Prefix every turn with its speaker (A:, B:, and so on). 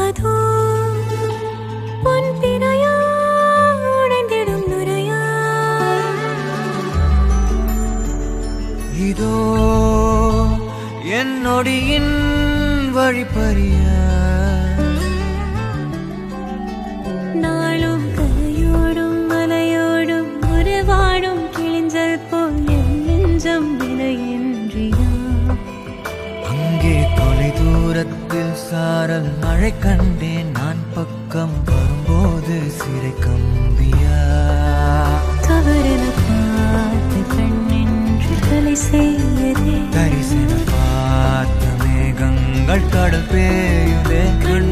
A: அதோ பொன் பிறையா உடைந்திடும் நுரையா
B: இதோ என் நொடியின் வழிப்பறிய
A: நாளும் கரையோடும் மலையோடும் உருவாடும் கிழிஞ்சல் போல் என் நெஞ்சம் விலையின்றியா
B: அங்கே தொலை தூரத்தில் சாரல் மழை கண்டேன் நான் பக்கம் வரும்போது சிறை கம்பியா
A: தவறென பார்த்து கண்ணென்று தலை செய்யதே
B: தரிசன பார்த்த மேகங்கள் கடல் பேயுதே கண்